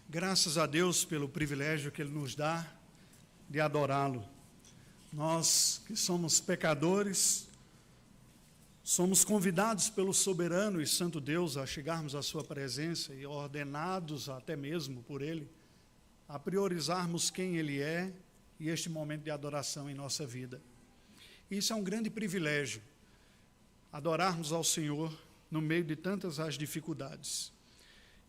Graças a Deus pelo privilégio que Ele nos dá de adorá-lo. Nós que somos pecadores, somos convidados pelo soberano e santo Deus a chegarmos à sua presença e ordenados até mesmo por Ele, a priorizarmos quem Ele é e este momento de adoração em nossa vida. Isso é um grande privilégio, adorarmos ao Senhor no meio de tantas as dificuldades.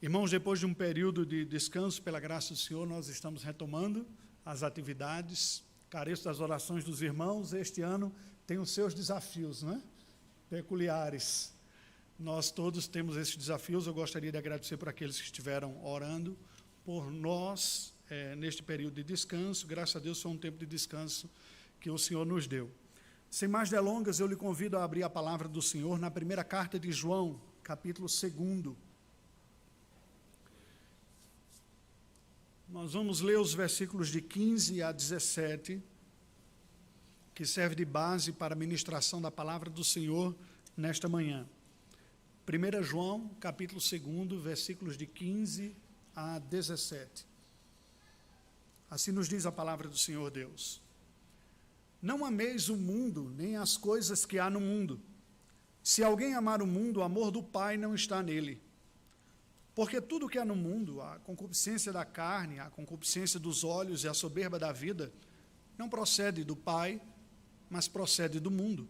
Irmãos, depois de um período de descanso, pela graça do Senhor, nós estamos retomando as atividades. Careço das orações dos irmãos. Este ano tem os seus desafios, né? Peculiares. Nós todos temos esses desafios. Eu gostaria de agradecer por aqueles que estiveram orando por nós neste período de descanso. Graças a Deus foi um tempo de descanso que o Senhor nos deu. Sem mais delongas, eu lhe convido a abrir a palavra do Senhor na primeira carta de João, capítulo 2. Nós vamos ler os versículos de 15 a 17, que serve de base para a ministração da palavra do Senhor nesta manhã. 1 João, capítulo 2, versículos de 15 a 17. Assim nos diz a palavra do Senhor Deus. Não ameis o mundo, nem as coisas que há no mundo. Se alguém amar o mundo, o amor do Pai não está nele. Porque tudo que há no mundo, a concupiscência da carne, a concupiscência dos olhos e a soberba da vida, não procede do Pai, mas procede do mundo.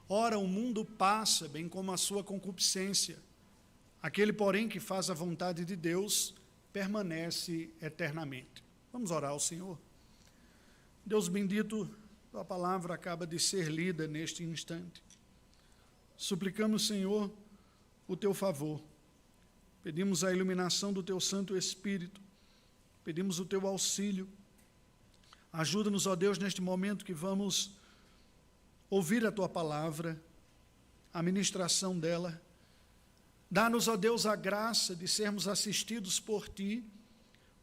Ora, o mundo passa, bem como a sua concupiscência. Aquele, porém, que faz a vontade de Deus, permanece eternamente. Vamos orar ao Senhor. Deus bendito, tua palavra acaba de ser lida neste instante. Suplicamos, Senhor, o teu favor. Pedimos a iluminação do teu Santo Espírito, pedimos o teu auxílio. Ajuda-nos, ó Deus, neste momento que vamos ouvir a tua palavra, a ministração dela. Dá-nos, ó Deus, a graça de sermos assistidos por ti,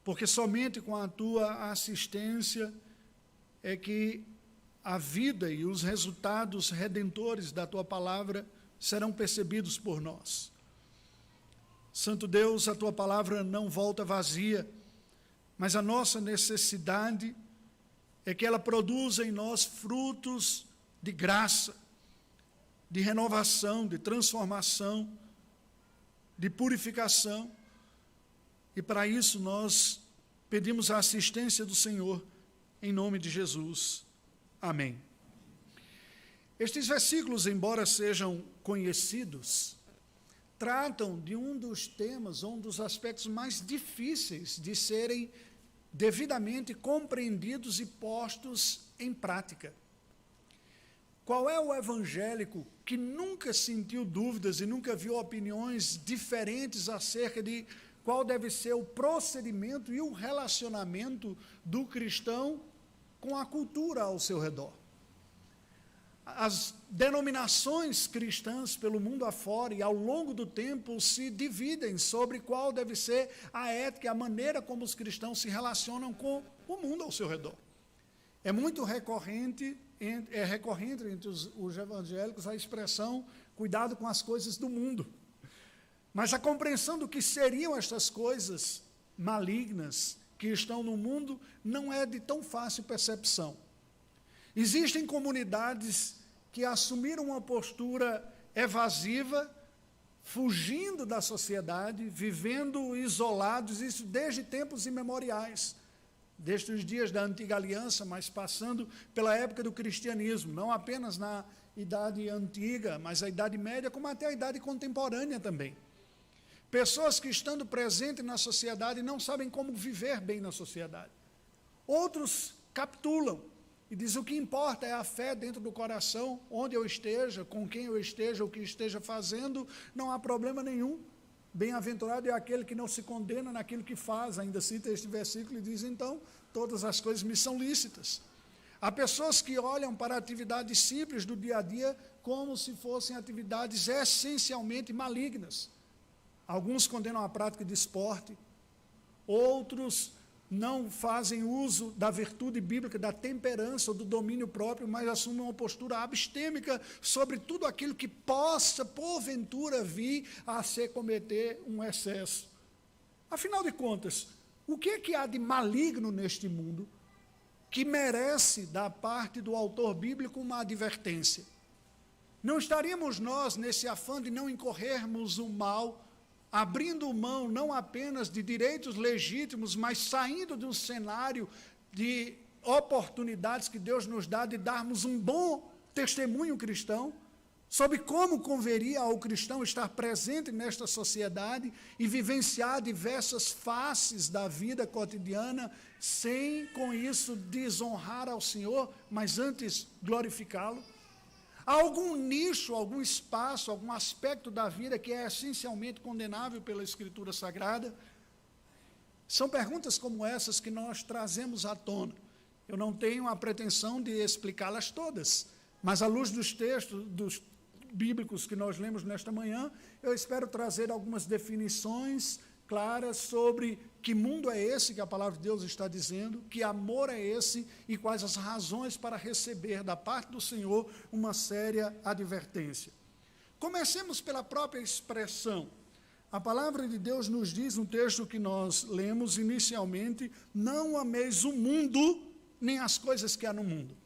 porque somente com a tua assistência é que a vida e os resultados redentores da tua palavra serão percebidos por nós. Santo Deus, a tua palavra não volta vazia, mas a nossa necessidade é que ela produza em nós frutos de graça, de renovação, de transformação, de purificação. E para isso nós pedimos a assistência do Senhor, em nome de Jesus. Amém. Estes versículos, embora sejam conhecidos, tratam de um dos temas, um dos aspectos mais difíceis de serem devidamente compreendidos e postos em prática. Qual é o evangélico que nunca sentiu dúvidas e nunca viu opiniões diferentes acerca de qual deve ser o procedimento e o relacionamento do cristão com a cultura ao seu redor? As denominações cristãs pelo mundo afora e ao longo do tempo se dividem sobre qual deve ser a ética, a maneira como os cristãos se relacionam com o mundo ao seu redor. É muito recorrente entre os evangélicos a expressão cuidado com as coisas do mundo. Mas a compreensão do que seriam estas coisas malignas que estão no mundo não é de tão fácil percepção. Existem comunidades que assumiram uma postura evasiva, fugindo da sociedade, vivendo isolados, isso desde tempos imemoriais, desde os dias da antiga aliança, mas passando pela época do cristianismo, não apenas na idade antiga, mas a idade média, como até a idade contemporânea também. Pessoas que, estando presentes na sociedade, não sabem como viver bem na sociedade. Outros capitulam e dizem: o que importa é a fé dentro do coração, onde eu esteja, com quem eu esteja, o que esteja fazendo, não há problema nenhum. Bem-aventurado é aquele que não se condena naquilo que faz. Ainda cita este versículo e diz: então, todas as coisas me são lícitas. Há pessoas que olham para atividades simples do dia a dia como se fossem atividades essencialmente malignas. Alguns condenam a prática de esporte, outros não fazem uso da virtude bíblica, da temperança ou do domínio próprio, mas assumem uma postura abstêmica sobre tudo aquilo que possa, porventura, vir a se cometer um excesso. Afinal de contas, o que é que há de maligno neste mundo que merece, da parte do autor bíblico, uma advertência? Não estaríamos nós, nesse afã de não incorrermos o mal, abrindo mão não apenas de direitos legítimos, mas saindo de um cenário de oportunidades que Deus nos dá de darmos um bom testemunho cristão, sobre como converia ao cristão estar presente nesta sociedade e vivenciar diversas faces da vida cotidiana, sem, com isso, desonrar ao Senhor, mas antes glorificá-lo? Há algum nicho, algum espaço, algum aspecto da vida que é essencialmente condenável pela Escritura Sagrada? São perguntas como essas que nós trazemos à tona. Eu não tenho a pretensão de explicá-las todas, mas à luz dos textos bíblicos que nós lemos nesta manhã, eu espero trazer algumas definições claras sobre que mundo é esse que a palavra de Deus está dizendo, que amor é esse e quais as razões para receber da parte do Senhor uma séria advertência. Comecemos pela própria expressão. A palavra de Deus nos diz, no texto que nós lemos inicialmente, não ameis o mundo, nem as coisas que há no mundo.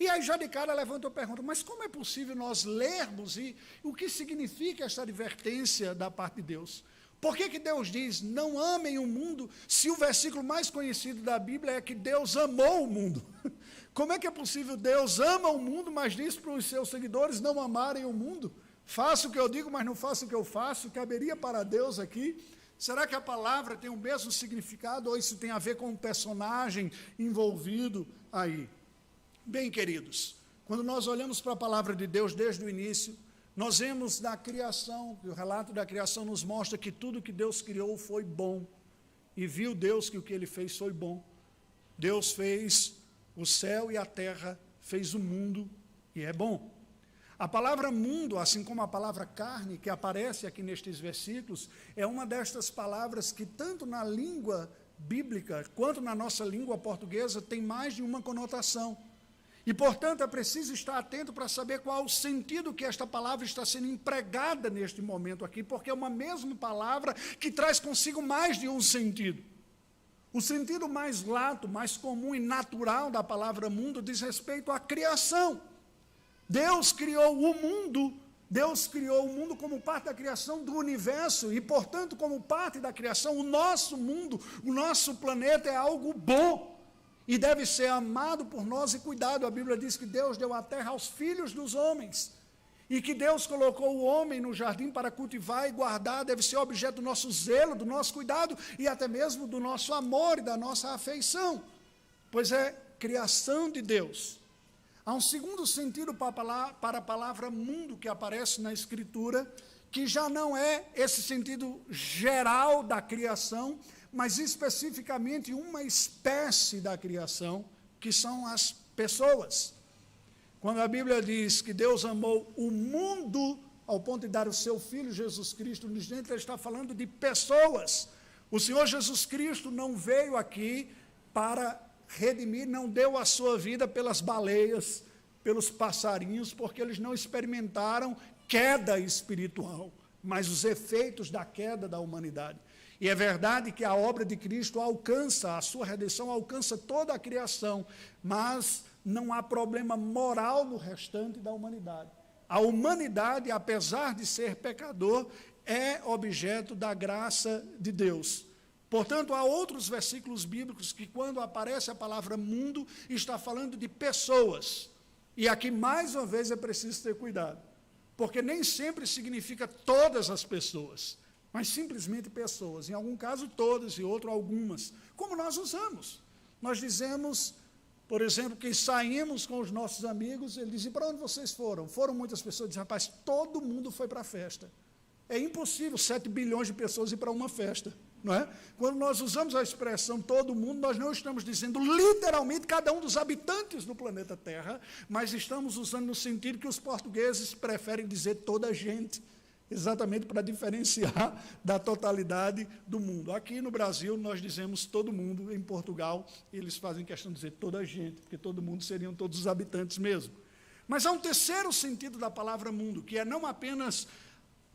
E aí já de cara levanta a pergunta, mas como é possível nós lermos e o que significa esta advertência da parte de Deus? Por que Deus diz, não amem o mundo, se o versículo mais conhecido da Bíblia é que Deus amou o mundo? Como é que é possível Deus ama o mundo, mas diz para os seus seguidores não amarem o mundo? Faço o que eu digo, mas não faço o que eu faço, caberia para Deus aqui? Será que a palavra tem o mesmo significado ou isso tem a ver com um personagem envolvido aí? Bem, queridos, quando nós olhamos para a palavra de Deus desde o início, nós vemos na criação, o relato da criação nos mostra que tudo que Deus criou foi bom, e viu Deus que o que Ele fez foi bom. Deus fez o céu e a terra, fez o mundo, e é bom. A palavra mundo, assim como a palavra carne, que aparece aqui nestes versículos, é uma destas palavras que tanto na língua bíblica, quanto na nossa língua portuguesa, tem mais de uma conotação. E, portanto, é preciso estar atento para saber qual o sentido que esta palavra está sendo empregada neste momento aqui, porque é uma mesma palavra que traz consigo mais de um sentido. O sentido mais lato, mais comum e natural da palavra mundo diz respeito à criação. Deus criou o mundo como parte da criação do universo e, portanto, como parte da criação, o nosso mundo, o nosso planeta é algo bom. E deve ser amado por nós e cuidado. A Bíblia diz que Deus deu a terra aos filhos dos homens. E que Deus colocou o homem no jardim para cultivar e guardar, deve ser objeto do nosso zelo, do nosso cuidado e até mesmo do nosso amor e da nossa afeição. Pois é criação de Deus. Há um segundo sentido para a palavra mundo que aparece na Escritura, que já não é esse sentido geral da criação, mas especificamente uma espécie da criação, que são as pessoas. Quando a Bíblia diz que Deus amou o mundo, ao ponto de dar o seu Filho Jesus Cristo, ele está falando de pessoas. O Senhor Jesus Cristo não veio aqui para redimir, não deu a sua vida pelas baleias, pelos passarinhos, porque eles não experimentaram queda espiritual, mas os efeitos da queda da humanidade. E é verdade que a obra de Cristo alcança, a sua redenção alcança toda a criação, mas não há problema moral no restante da humanidade. A humanidade, apesar de ser pecador, é objeto da graça de Deus. Portanto, há outros versículos bíblicos que, quando aparece a palavra mundo, está falando de pessoas. E aqui, mais uma vez, é preciso ter cuidado, porque nem sempre significa todas as pessoas, mas simplesmente pessoas. Em algum caso, todas, e outro, algumas. Como nós usamos. Nós dizemos, por exemplo, que saímos com os nossos amigos, ele diz, e para onde vocês foram? Foram muitas pessoas, diz, rapaz, todo mundo foi para a festa. É impossível 7 bilhões de pessoas ir para uma festa, não é? Quando nós usamos a expressão todo mundo, nós não estamos dizendo literalmente cada um dos habitantes do planeta Terra, mas estamos usando no sentido que os portugueses preferem dizer toda a gente, exatamente para diferenciar da totalidade do mundo. Aqui no Brasil, nós dizemos todo mundo, em Portugal, eles fazem questão de dizer toda a gente, porque todo mundo seriam todos os habitantes mesmo. Mas há um terceiro sentido da palavra mundo, que é não apenas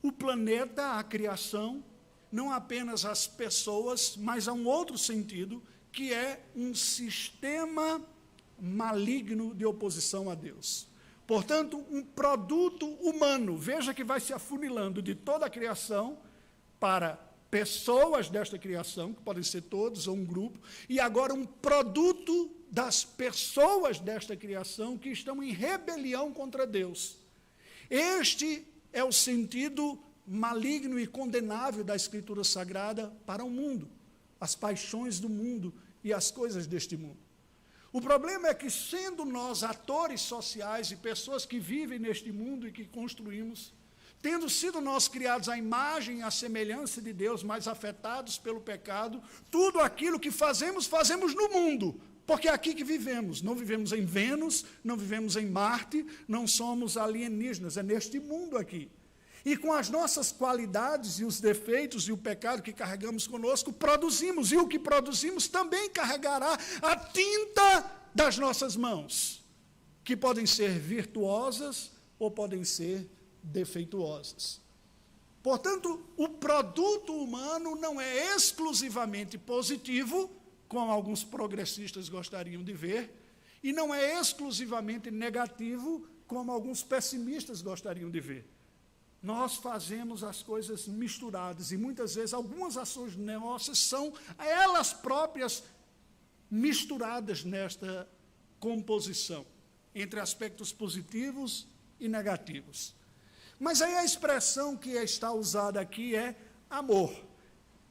o planeta, a criação, não apenas às pessoas, mas a um outro sentido, que é um sistema maligno de oposição a Deus. Portanto, um produto humano, veja que vai se afunilando de toda a criação para pessoas desta criação, que podem ser todos ou um grupo, e agora um produto das pessoas desta criação que estão em rebelião contra Deus. Este é o sentido maligno e condenável da Escritura Sagrada para o mundo, as paixões do mundo e as coisas deste mundo. O problema é que, sendo nós atores sociais e pessoas que vivem neste mundo e que construímos, tendo sido nós criados à imagem e à semelhança de Deus, mas afetados pelo pecado, tudo aquilo que fazemos, fazemos no mundo, porque é aqui que vivemos. Não vivemos em Vênus, não vivemos em Marte, não somos alienígenas, é neste mundo aqui. E com as nossas qualidades e os defeitos e o pecado que carregamos conosco, produzimos, e o que produzimos também carregará a tinta das nossas mãos, que podem ser virtuosas ou podem ser defeituosas. Portanto, o produto humano não é exclusivamente positivo, como alguns progressistas gostariam de ver, e não é exclusivamente negativo, como alguns pessimistas gostariam de ver. Nós fazemos as coisas misturadas, e muitas vezes algumas ações nossas são elas próprias misturadas nesta composição, entre aspectos positivos e negativos. Mas aí a expressão que está usada aqui é amor.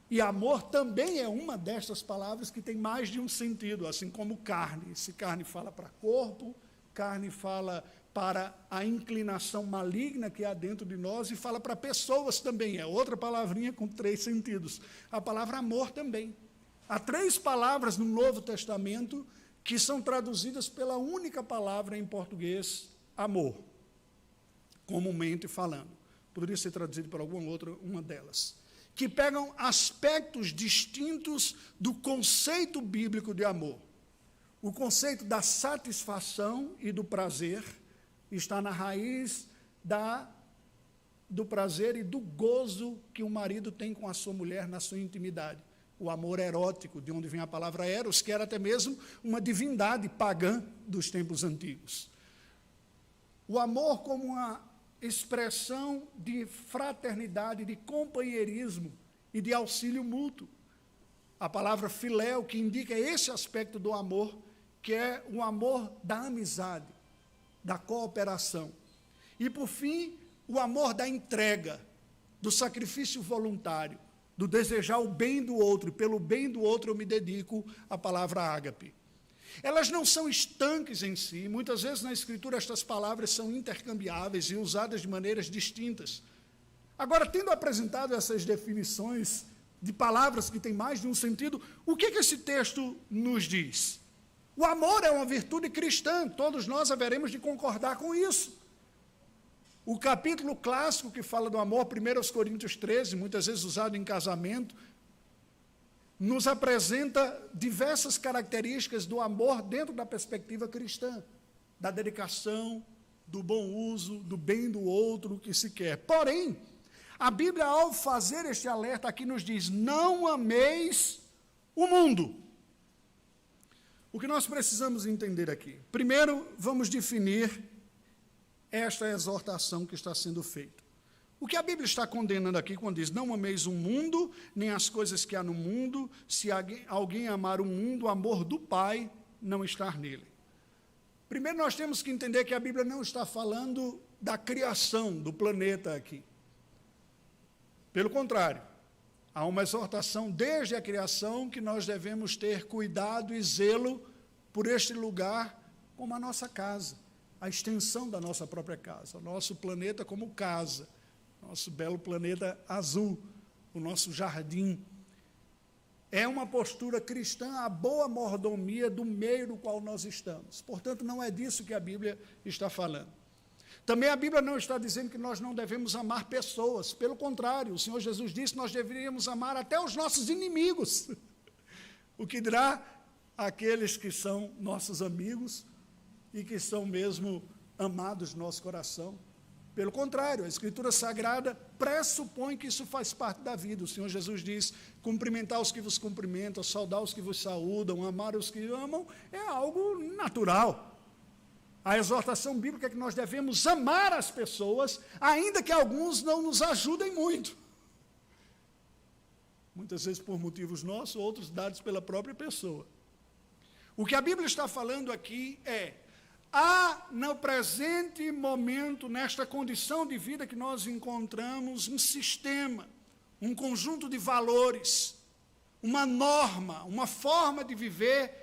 E amor também é uma destas palavras que tem mais de um sentido, assim como carne. Se carne fala para corpo, carne fala para a inclinação maligna que há dentro de nós, e fala para pessoas também, é outra palavrinha com 3 sentidos. A palavra amor também. Há 3 palavras no Novo Testamento que são traduzidas pela única palavra em português, amor, comumente falando. Poderia ser traduzido por alguma outra, uma delas. Que pegam aspectos distintos do conceito bíblico de amor. O conceito da satisfação e do prazer está na raiz do prazer e do gozo que o marido tem com a sua mulher na sua intimidade. O amor erótico, de onde vem a palavra eros, que era até mesmo uma divindade pagã dos tempos antigos. O amor como uma expressão de fraternidade, de companheirismo e de auxílio mútuo. A palavra filéu, que indica esse aspecto do amor, que é o amor da amizade, da cooperação. E, por fim, o amor da entrega, do sacrifício voluntário, do desejar o bem do outro, e pelo bem do outro eu me dedico, a palavra ágape. Elas não são estanques em si, muitas vezes na Escritura estas palavras são intercambiáveis e usadas de maneiras distintas. Agora, tendo apresentado essas definições de palavras que têm mais de um sentido, o que esse texto nos diz? O amor é uma virtude cristã, todos nós haveremos de concordar com isso. O capítulo clássico que fala do amor, 1 Coríntios 13, muitas vezes usado em casamento, nos apresenta diversas características do amor dentro da perspectiva cristã, da dedicação, do bom uso, do bem do outro, o que se quer. Porém, a Bíblia, ao fazer este alerta aqui, nos diz: não ameis o mundo. O que nós precisamos entender aqui? Primeiro, vamos definir esta exortação que está sendo feita. O que a Bíblia está condenando aqui quando diz: não ameis o mundo, nem as coisas que há no mundo. Se alguém amar o mundo, o amor do Pai não está nele. Primeiro, nós temos que entender que a Bíblia não está falando da criação do planeta aqui. Pelo contrário, há uma exortação desde a criação que nós devemos ter cuidado e zelo por este lugar como a nossa casa, a extensão da nossa própria casa, o nosso planeta como casa, nosso belo planeta azul, o nosso jardim. É uma postura cristã, a boa mordomia do meio no qual nós estamos. Portanto, não é disso que a Bíblia está falando. Também a Bíblia não está dizendo que nós não devemos amar pessoas. Pelo contrário, o Senhor Jesus disse que nós deveríamos amar até os nossos inimigos. O que dirá aqueles que são nossos amigos e que são mesmo amados no nosso coração. Pelo contrário, a Escritura Sagrada pressupõe que isso faz parte da vida. O Senhor Jesus diz: cumprimentar os que vos cumprimentam, saudar os que vos saúdam, amar os que amam, é algo natural. A exortação bíblica é que nós devemos amar as pessoas, ainda que alguns não nos ajudem muito. Muitas vezes por motivos nossos, outros dados pela própria pessoa. O que a Bíblia está falando aqui é: há no presente momento, nesta condição de vida que nós encontramos, um sistema, um conjunto de valores, uma norma, uma forma de viver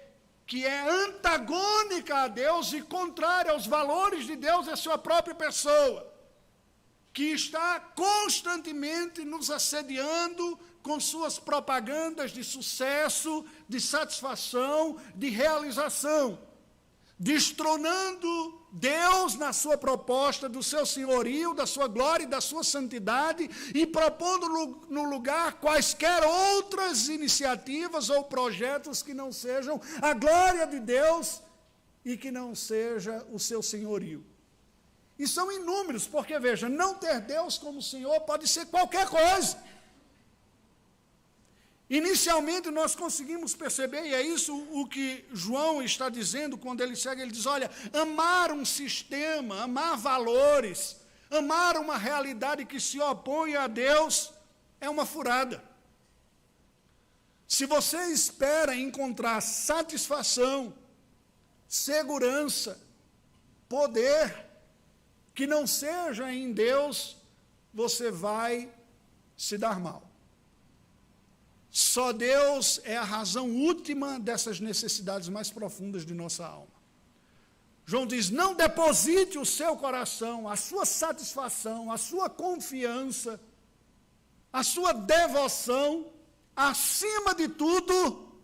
que é antagônica a Deus e contrária aos valores de Deus e à sua própria pessoa, que está constantemente nos assediando com suas propagandas de sucesso, de satisfação, de realização, destronando Deus na sua proposta do seu senhorio, da sua glória e da sua santidade, e propondo no lugar quaisquer outras iniciativas ou projetos que não sejam a glória de Deus e que não seja o seu senhorio. E são inúmeros, porque veja, não ter Deus como Senhor pode ser qualquer coisa. Inicialmente nós conseguimos perceber, e é isso o que João está dizendo quando ele segue, ele diz: olha, amar um sistema, amar valores, amar uma realidade que se opõe a Deus é uma furada. Se você espera encontrar satisfação, segurança, poder, que não seja em Deus, você vai se dar mal. Só Deus é a razão última dessas necessidades mais profundas de nossa alma. João diz: não deposite o seu coração, a sua satisfação, a sua confiança, a sua devoção, acima de tudo,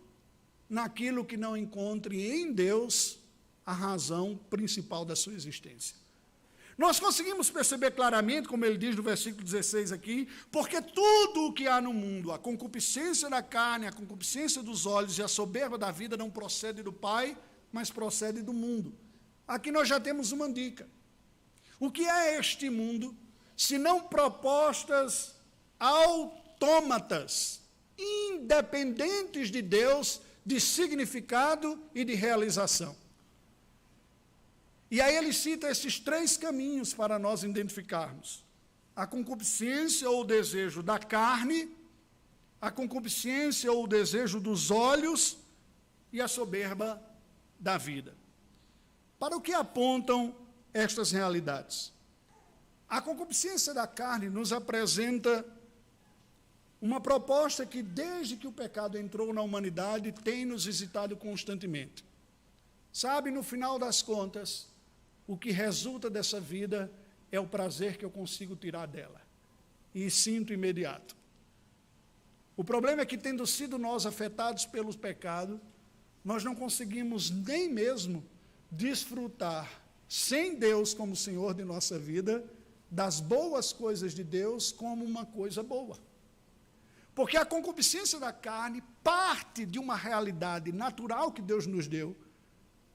naquilo que não encontre em Deus a razão principal da sua existência. Nós conseguimos perceber claramente, como ele diz no versículo 16 aqui, porque tudo o que há no mundo, a concupiscência da carne, a concupiscência dos olhos e a soberba da vida não procede do Pai, mas procede do mundo. Aqui nós já temos uma dica. O que é este mundo, se não propostas autômatas, independentes de Deus, de significado e de realização? E aí ele cita esses 3 caminhos para nós identificarmos: a concupiscência ou o desejo da carne, a concupiscência ou o desejo dos olhos e a soberba da vida. Para o que apontam estas realidades? A concupiscência da carne nos apresenta uma proposta que, desde que o pecado entrou na humanidade, tem nos visitado constantemente. Sabe, no final das contas, o que resulta dessa vida é o prazer que eu consigo tirar dela, e sinto imediato. O problema é que, tendo sido nós afetados pelo pecado, nós não conseguimos nem mesmo desfrutar, sem Deus como Senhor de nossa vida, das boas coisas de Deus como uma coisa boa. Porque a concupiscência da carne parte de uma realidade natural que Deus nos deu,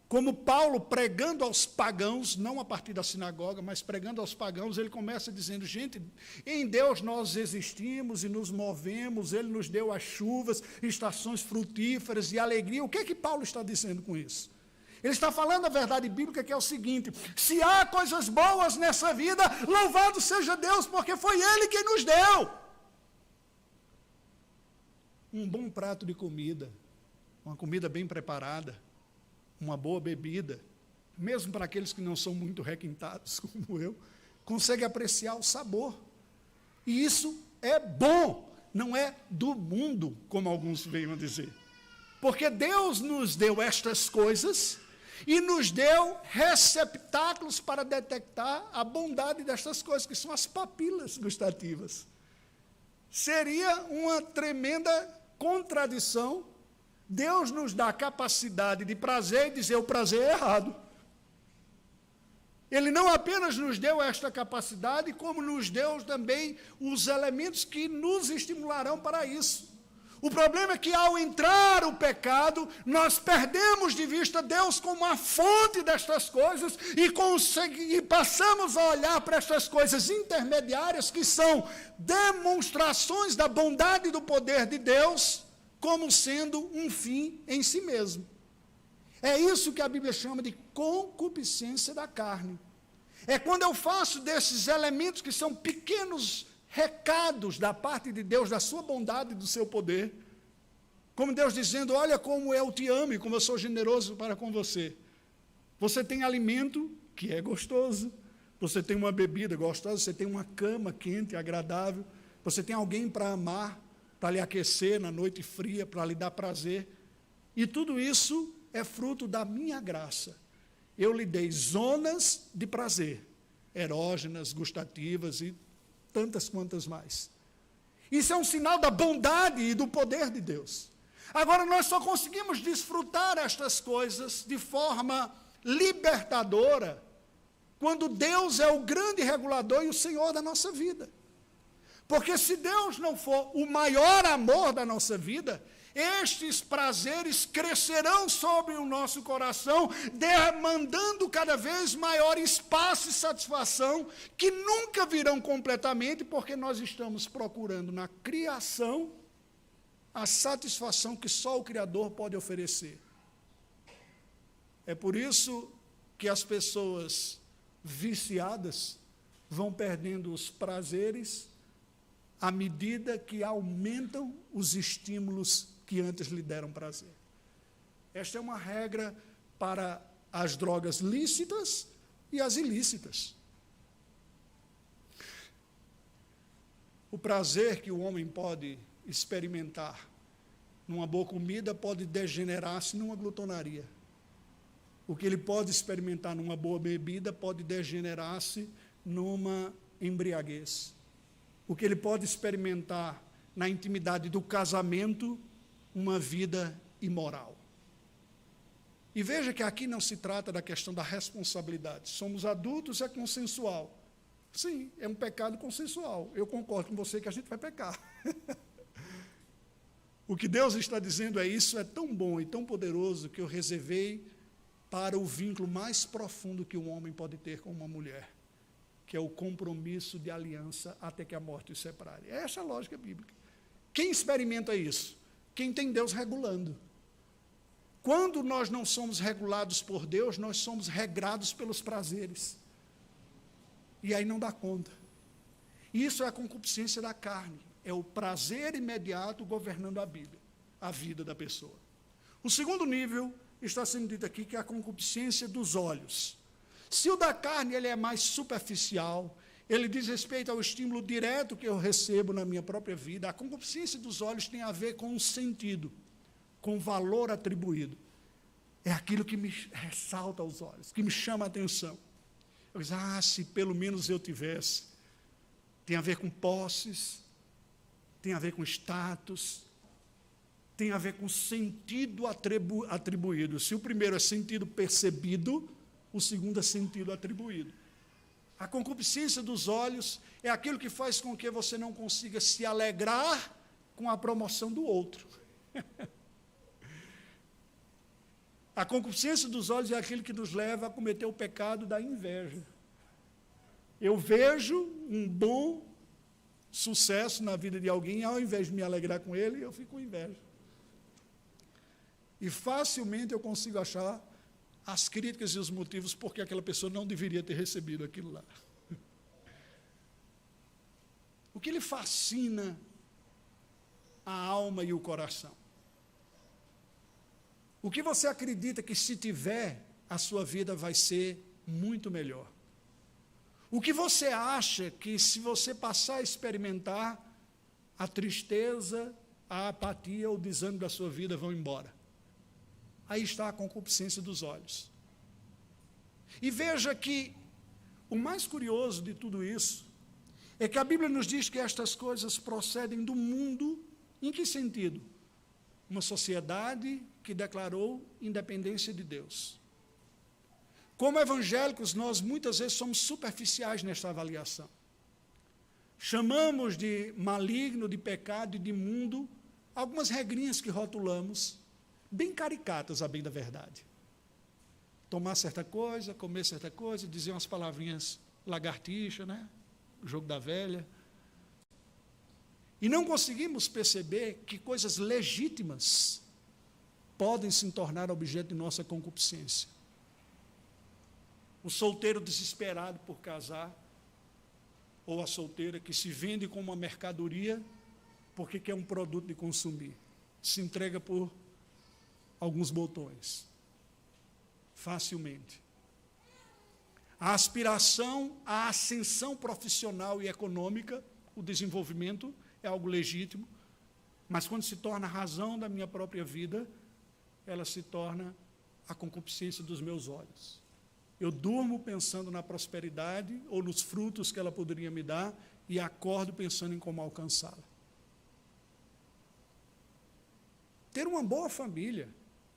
como Paulo, pregando aos pagãos, não a partir da sinagoga, mas pregando aos pagãos, ele começa dizendo: gente, em Deus nós existimos e nos movemos, Ele nos deu as chuvas, estações frutíferas e alegria. O que é que Paulo está dizendo com isso? Ele está falando a verdade bíblica, que é o seguinte: se há coisas boas nessa vida, louvado seja Deus, porque foi Ele quem nos deu. Um bom prato de comida, uma comida bem preparada, uma boa bebida, mesmo para aqueles que não são muito requintados como eu, consegue apreciar o sabor. E isso é bom, não é do mundo, como alguns venham a dizer. Porque Deus nos deu estas coisas e nos deu receptáculos para detectar a bondade destas coisas, que são as papilas gustativas. Seria uma tremenda contradição Deus nos dá a capacidade de prazer e dizer o prazer é errado. Ele não apenas nos deu esta capacidade, como nos deu também os elementos que nos estimularão para isso. O problema é que ao entrar o pecado, nós perdemos de vista Deus como a fonte destas coisas e passamos a olhar para estas coisas intermediárias que são demonstrações da bondade e do poder de Deus como sendo um fim em si mesmo. É isso que a Bíblia chama de concupiscência da carne. É quando eu faço desses elementos que são pequenos recados da parte de Deus, da sua bondade e do seu poder, como Deus dizendo, olha como eu te amo e como eu sou generoso para com você. Você tem alimento que é gostoso, você tem uma bebida gostosa, você tem uma cama quente, agradável, você tem alguém para amar, para lhe aquecer na noite fria, para lhe dar prazer, e tudo isso é fruto da minha graça. Eu lhe dei zonas de prazer, erógenas, gustativas e tantas quantas mais. Isso é um sinal da bondade e do poder de Deus. Agora, nós só conseguimos desfrutar estas coisas de forma libertadora quando Deus é o grande regulador e o Senhor da nossa vida. Porque se Deus não for o maior amor da nossa vida, estes prazeres crescerão sobre o nosso coração, demandando cada vez maior espaço e satisfação, que nunca virão completamente, porque nós estamos procurando na criação a satisfação que só o Criador pode oferecer. É por isso que as pessoas viciadas vão perdendo os prazeres à medida que aumentam os estímulos que antes lhe deram prazer. Esta é uma regra para as drogas lícitas e as ilícitas. O prazer que o homem pode experimentar numa boa comida pode degenerar-se numa glutonaria. O que ele pode experimentar numa boa bebida pode degenerar-se numa embriaguez. O que ele pode experimentar na intimidade do casamento, uma vida imoral. E veja que aqui não se trata da questão da responsabilidade. Somos adultos, é consensual. Sim, é um pecado consensual. Eu concordo com você que a gente vai pecar. O que Deus está dizendo é isso, é tão bom e tão poderoso que eu reservei para o vínculo mais profundo que um homem pode ter com uma mulher, que é o compromisso de aliança até que a morte os separe. Essa é a lógica bíblica. Quem experimenta isso? Quem tem Deus regulando. Quando nós não somos regulados por Deus, nós somos regrados pelos prazeres. E aí não dá conta. Isso é a concupiscência da carne. É o prazer imediato governando a vida da pessoa. O segundo nível está sendo dito aqui, que é a concupiscência dos olhos. Se o da carne ele é mais superficial, ele diz respeito ao estímulo direto que eu recebo na minha própria vida, a concupiscência dos olhos tem a ver com o sentido, com o valor atribuído. É aquilo que me ressalta aos olhos, que me chama a atenção. Eu digo, se pelo menos eu tivesse. Tem a ver com posses, tem a ver com status, tem a ver com sentido atribuído. Se o primeiro é sentido percebido, o segundo é sentido atribuído. A concupiscência dos olhos é aquilo que faz com que você não consiga se alegrar com a promoção do outro. A concupiscência dos olhos é aquilo que nos leva a cometer o pecado da inveja. Eu vejo um bom sucesso na vida de alguém, ao invés de me alegrar com ele, eu fico com inveja. E facilmente eu consigo achar as críticas e os motivos porque aquela pessoa não deveria ter recebido aquilo lá. O que lhe fascina a alma e o coração? O que você acredita que, se tiver, a sua vida vai ser muito melhor? O que você acha que, se você passar a experimentar, a tristeza, a apatia ou o desânimo da sua vida vão embora? Aí está a concupiscência dos olhos. E veja que o mais curioso de tudo isso é que a Bíblia nos diz que estas coisas procedem do mundo. Em que sentido? Uma sociedade que declarou independência de Deus. Como evangélicos, nós muitas vezes somos superficiais nesta avaliação. Chamamos de maligno, de pecado e de mundo algumas regrinhas que rotulamos, bem caricatas, a bem da verdade. Tomar certa coisa, comer certa coisa, dizer umas palavrinhas lagartixa, né? O jogo da velha. E não conseguimos perceber que coisas legítimas podem se tornar objeto de nossa concupiscência. O solteiro desesperado por casar, ou a solteira que se vende como uma mercadoria porque quer um produto de consumir, se entrega por alguns botões, facilmente. A aspiração à ascensão profissional e econômica, o desenvolvimento, é algo legítimo, mas quando se torna a razão da minha própria vida, ela se torna a concupiscência dos meus olhos. Eu durmo pensando na prosperidade ou nos frutos que ela poderia me dar e acordo pensando em como alcançá-la. Ter uma boa família,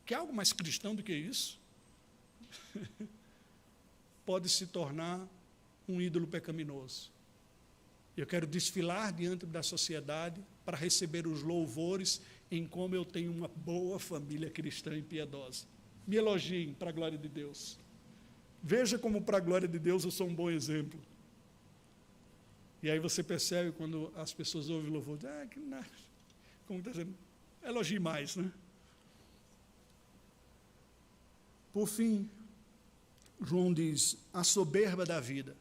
que é algo mais cristão do que isso, pode se tornar um ídolo pecaminoso. Eu quero desfilar diante da sociedade para receber os louvores em como eu tenho uma boa família cristã e piedosa. Me elogiem para a glória de Deus. Veja como, para a glória de Deus, eu sou um bom exemplo. E aí você percebe, quando as pessoas ouvem o louvor, que nada, como está dizendo, elogie mais, né? Por fim, João diz, a soberba da vida.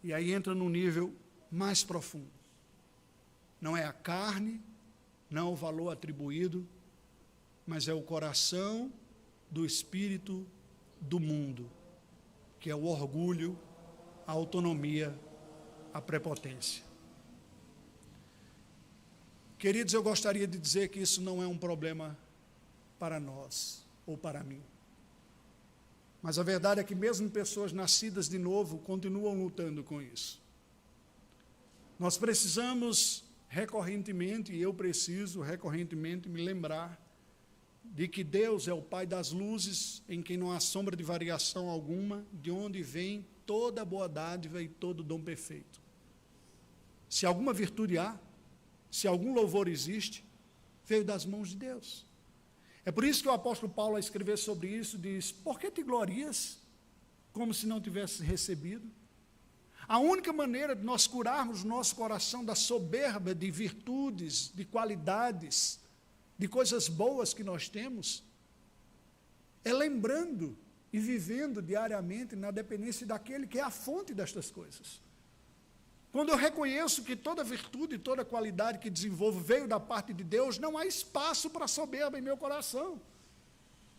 E aí entra num nível mais profundo. Não é a carne, não é o valor atribuído, mas é o coração do espírito do mundo, que é o orgulho, a autonomia, a prepotência. Queridos, eu gostaria de dizer que isso não é um problema para nós, ou para mim. Mas a verdade é que mesmo pessoas nascidas de novo continuam lutando com isso. Nós precisamos recorrentemente, e eu preciso recorrentemente me lembrar de que Deus é o Pai das luzes, em quem não há sombra de variação alguma, de onde vem toda a boa dádiva e todo o dom perfeito. Se alguma virtude há, se algum louvor existe, veio das mãos de Deus. É por isso que o apóstolo Paulo, a escrever sobre isso, diz, por que te glorias como se não tivesse recebido? A única maneira de nós curarmos o nosso coração da soberba de virtudes, de qualidades, de coisas boas que nós temos, é lembrando e vivendo diariamente na dependência daquele que é a fonte destas coisas. Quando eu reconheço que toda virtude e toda qualidade que desenvolvo veio da parte de Deus, não há espaço para soberba em meu coração.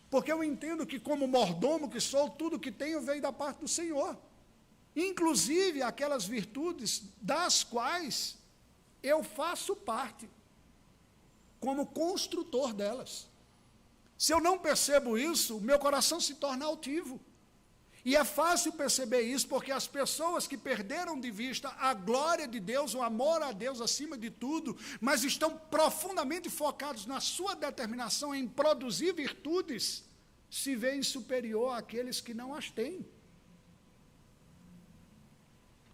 Porque eu entendo que, como mordomo que sou, tudo que tenho veio da parte do Senhor. Inclusive aquelas virtudes das quais eu faço parte, como construtor delas. Se eu não percebo isso, o meu coração se torna altivo. E é fácil perceber isso porque as pessoas que perderam de vista a glória de Deus, o amor a Deus acima de tudo, mas estão profundamente focados na sua determinação em produzir virtudes, se veem superior àqueles que não as têm.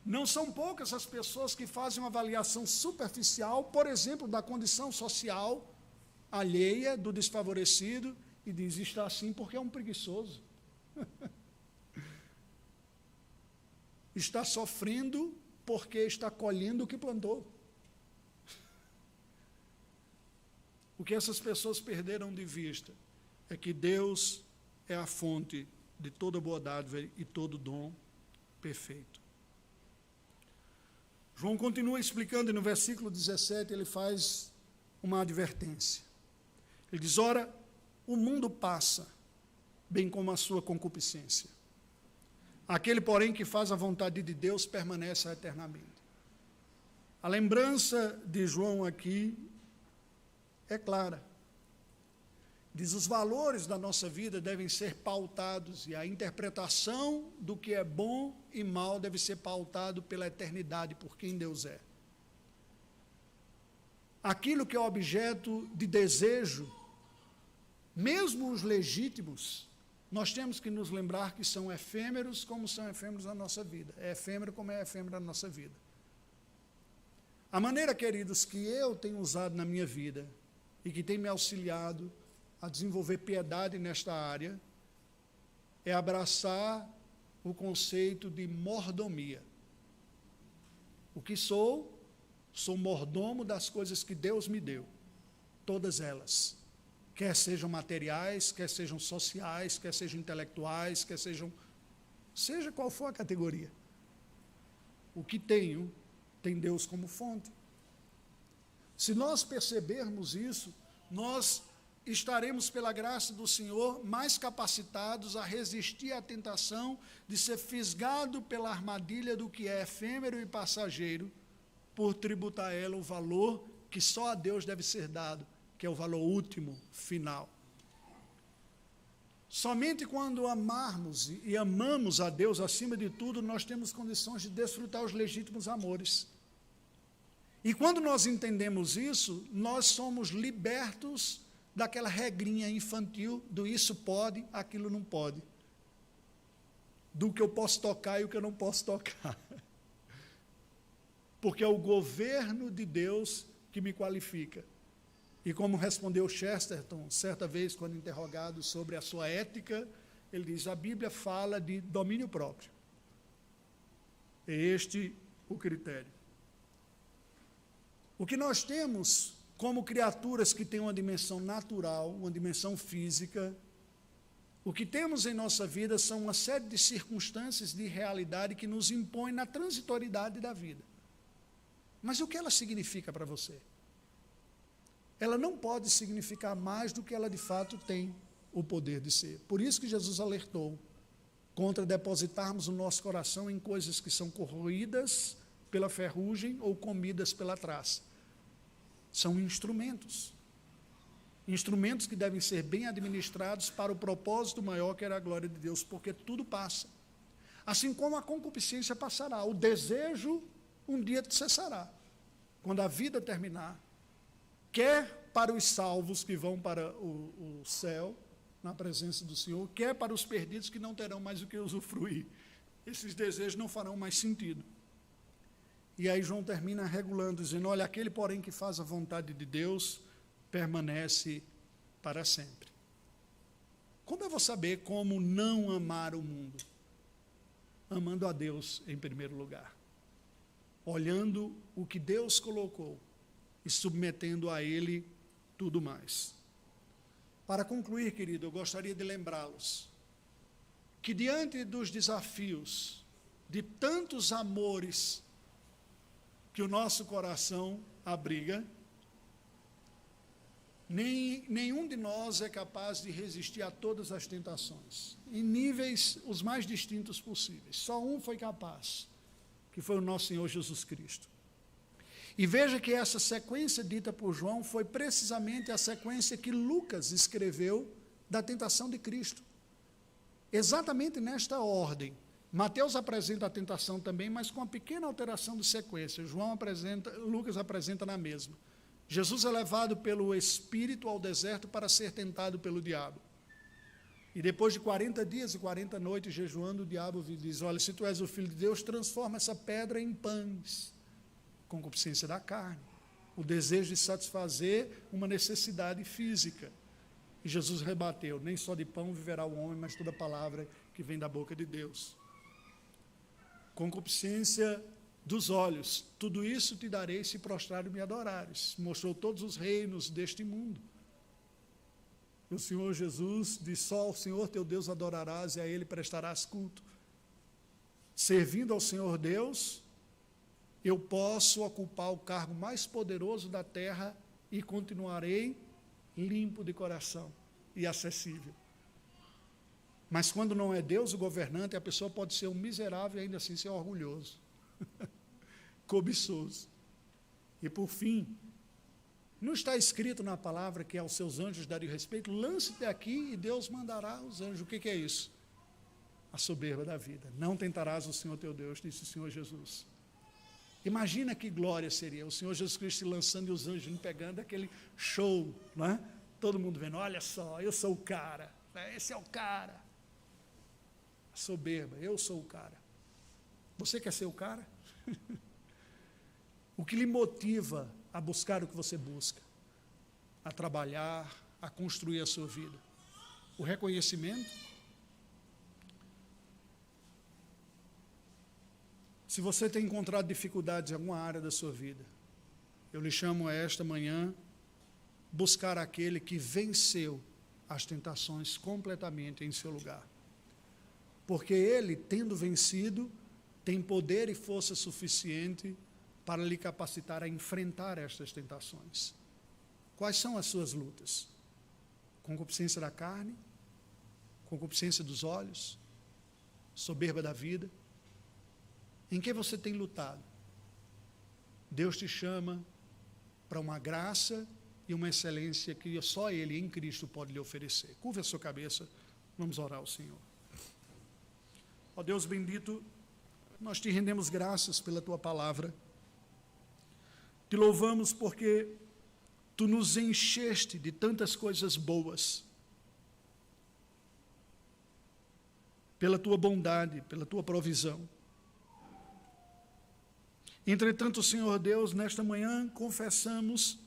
Não são poucas as pessoas que fazem uma avaliação superficial, por exemplo, da condição social alheia, do desfavorecido, e diz, está assim porque é um preguiçoso. Está sofrendo porque está colhendo o que plantou. O que essas pessoas perderam de vista é que Deus é a fonte de toda boa dádiva e todo dom perfeito. João continua explicando, e no versículo 17 ele faz uma advertência. Ele diz, ora, o mundo passa, bem como a sua concupiscência. Aquele, porém, que faz a vontade de Deus permanece eternamente. A lembrança de João aqui é clara. Diz, os valores da nossa vida devem ser pautados, e a interpretação do que é bom e mal deve ser pautado pela eternidade, por quem Deus é. Aquilo que é objeto de desejo, mesmo os legítimos, nós temos que nos lembrar que são efêmeros como são efêmeros na nossa vida. É efêmero como é efêmero na nossa vida. A maneira, queridos, que eu tenho usado na minha vida, e que tem me auxiliado a desenvolver piedade nesta área é abraçar o conceito de mordomia. O que sou? Sou mordomo das coisas que Deus me deu, todas elas, quer sejam materiais, quer sejam sociais, quer sejam intelectuais, seja qual for a categoria. O que tenho, tem Deus como fonte. Se nós percebermos isso, nós estaremos, pela graça do Senhor, mais capacitados a resistir à tentação de ser fisgado pela armadilha do que é efêmero e passageiro, por tributar a ela o valor que só a Deus deve ser dado, que é o valor último, final. Somente quando amarmos e amamos a Deus acima de tudo, nós temos condições de desfrutar os legítimos amores. E quando nós entendemos isso, nós somos libertos daquela regrinha infantil do isso pode, aquilo não pode. Do que eu posso tocar e o que eu não posso tocar. Porque é o governo de Deus que me qualifica. E como respondeu Chesterton, certa vez, quando interrogado sobre a sua ética, ele diz, a Bíblia fala de domínio próprio. É este o critério. O que nós temos como criaturas que têm uma dimensão natural, uma dimensão física, o que temos em nossa vida são uma série de circunstâncias de realidade que nos impõem na transitoriedade da vida. Mas o que ela significa para você? Ela não pode significar mais do que ela de fato tem o poder de ser. Por isso que Jesus alertou contra depositarmos o nosso coração em coisas que são corroídas pela ferrugem ou comidas pela traça. São instrumentos. Instrumentos que devem ser bem administrados para o propósito maior que era a glória de Deus, porque tudo passa. Assim como a concupiscência passará, o desejo um dia cessará. Quando a vida terminar, quer para os salvos que vão para o céu, na presença do Senhor, quer para os perdidos que não terão mais o que usufruir. Esses desejos não farão mais sentido. E aí João termina regulando, dizendo, olha, aquele, porém, que faz a vontade de Deus, permanece para sempre. Como eu vou saber como não amar o mundo? Amando a Deus em primeiro lugar. Olhando o que Deus colocou e submetendo a Ele tudo mais. Para concluir, querido, eu gostaria de lembrá-los que diante dos desafios de tantos amores que o nosso coração abriga, nenhum de nós é capaz de resistir a todas as tentações, em níveis os mais distintos possíveis. Só um foi capaz, que foi o nosso Senhor Jesus Cristo. E veja que essa sequência dita por João foi precisamente a sequência que Lucas escreveu da tentação de Cristo. Exatamente nesta ordem. Mateus apresenta a tentação também, mas com uma pequena alteração de sequência. Lucas apresenta na mesma. Jesus é levado pelo Espírito ao deserto para ser tentado pelo diabo. E depois de 40 dias e 40 noites jejuando, o diabo diz, olha, se tu és o Filho de Deus, transforma essa pedra em pães. Concupiscência da carne. O desejo de satisfazer uma necessidade física. E Jesus rebateu, nem só de pão viverá o homem, mas toda palavra que vem da boca de Deus. Concupiscência dos olhos, tudo isso te darei se prostrado me adorares. Mostrou todos os reinos deste mundo. O Senhor Jesus diz, só ao Senhor teu Deus adorarás e a Ele prestarás culto. Servindo ao Senhor Deus, eu posso ocupar o cargo mais poderoso da terra e continuarei limpo de coração e acessível. Mas quando não é Deus o governante, a pessoa pode ser um miserável e ainda assim ser orgulhoso, cobiçoso. E por fim, não está escrito na palavra que aos seus anjos daria respeito? Lance-te aqui e Deus mandará os anjos. O que é isso? A soberba da vida. Não tentarás o Senhor teu Deus, disse o Senhor Jesus. Imagina que glória seria o Senhor Jesus Cristo se lançando e os anjos lhe pegando, aquele show, não é? Todo mundo vendo, olha só, eu sou o cara, esse é o cara. Soberba, eu sou o cara. Você quer ser o cara? O que lhe motiva a buscar o que você busca? a trabalhar, a construir a sua vida? O reconhecimento? Se você tem encontrado dificuldades em alguma área da sua vida, eu lhe chamo a esta manhã buscar aquele que venceu as tentações completamente em seu lugar. Porque ele, tendo vencido, tem poder e força suficiente para lhe capacitar a enfrentar estas tentações. Quais são as suas lutas? Concupiscência da carne? Concupiscência dos olhos? Soberba da vida? Em que você tem lutado? Deus te chama para uma graça e uma excelência que só Ele, em Cristo, pode lhe oferecer. Curva a sua cabeça, vamos orar ao Senhor. Ó Deus bendito, nós te rendemos graças pela Tua palavra. Te louvamos porque Tu nos encheste de tantas coisas boas. Pela Tua bondade, pela Tua provisão. Entretanto, Senhor Deus, nesta manhã confessamos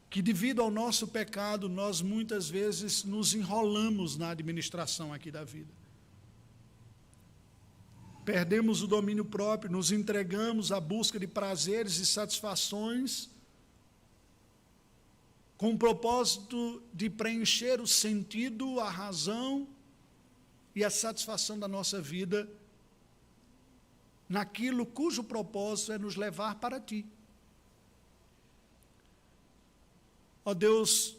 que devido ao nosso pecado, nós muitas vezes nos enrolamos na administração aqui da vida. Perdemos o domínio próprio, nos entregamos à busca de prazeres e satisfações com o propósito de preencher o sentido, a razão e a satisfação da nossa vida naquilo cujo propósito é nos levar para Ti. Ó Deus,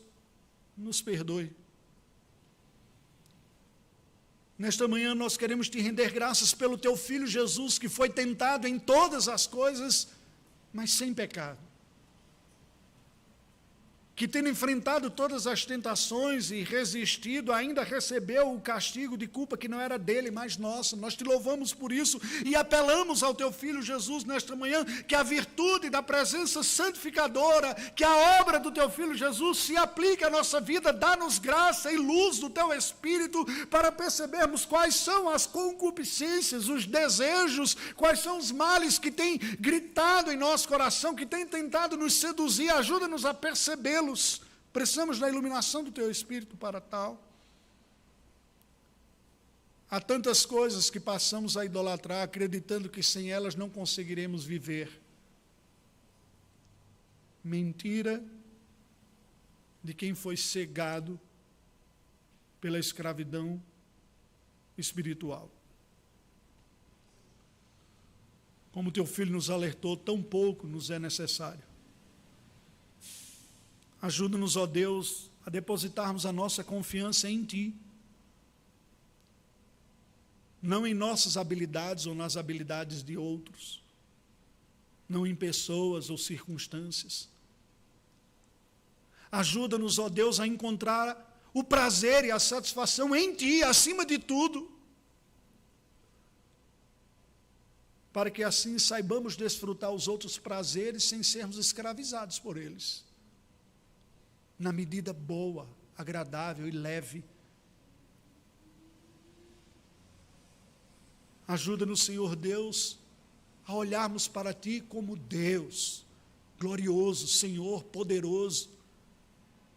nos perdoe. Nesta manhã nós queremos Te render graças pelo Teu Filho Jesus, que foi tentado em todas as coisas, mas sem pecado. Que tendo enfrentado todas as tentações e resistido, ainda recebeu o castigo de culpa que não era dele, mas nossa. Nós te louvamos por isso e apelamos ao teu Filho Jesus nesta manhã, que a virtude da presença santificadora, que a obra do teu Filho Jesus se aplique à nossa vida, dá-nos graça e luz do teu Espírito para percebermos quais são as concupiscências, os desejos, quais são os males que têm gritado em nosso coração, que têm tentado nos seduzir. Ajuda-nos a percebê-los. Precisamos da iluminação do teu Espírito para tal. Há tantas coisas que passamos a idolatrar, acreditando que sem elas não conseguiremos viver. Mentira de quem foi cegado pela escravidão espiritual. Como teu Filho nos alertou, tão pouco nos é necessário. Ajuda-nos, ó Deus, a depositarmos a nossa confiança em Ti. Não em nossas habilidades ou nas habilidades de outros. Não em pessoas ou circunstâncias. Ajuda-nos, ó Deus, a encontrar o prazer e a satisfação em Ti, acima de tudo. Para que assim saibamos desfrutar os outros prazeres sem sermos escravizados por eles. Na medida boa, agradável e leve. Ajuda-nos, Senhor Deus, a olharmos para Ti como Deus, glorioso, Senhor, poderoso,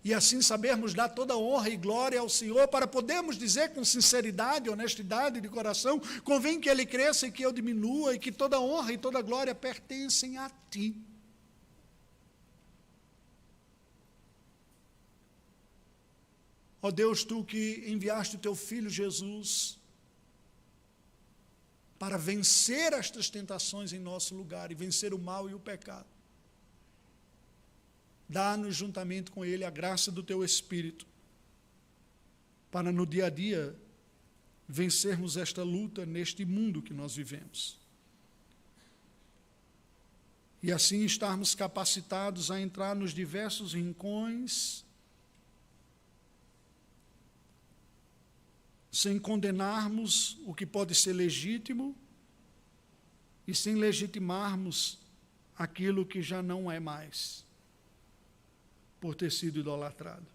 e assim sabermos dar toda honra e glória ao Senhor, para podermos dizer com sinceridade, honestidade de coração, convém que Ele cresça e que eu diminua, e que toda honra e toda glória pertencem a Ti. Ó Deus, Tu que enviaste o Teu Filho Jesus para vencer estas tentações em nosso lugar e vencer o mal e o pecado. Dá-nos juntamente com Ele a graça do Teu Espírito para no dia a dia vencermos esta luta neste mundo que nós vivemos. E assim estarmos capacitados a entrar nos diversos rincões sem condenarmos o que pode ser legítimo e sem legitimarmos aquilo que já não é mais, por ter sido idolatrado.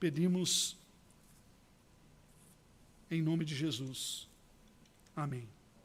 Pedimos em nome de Jesus. Amém.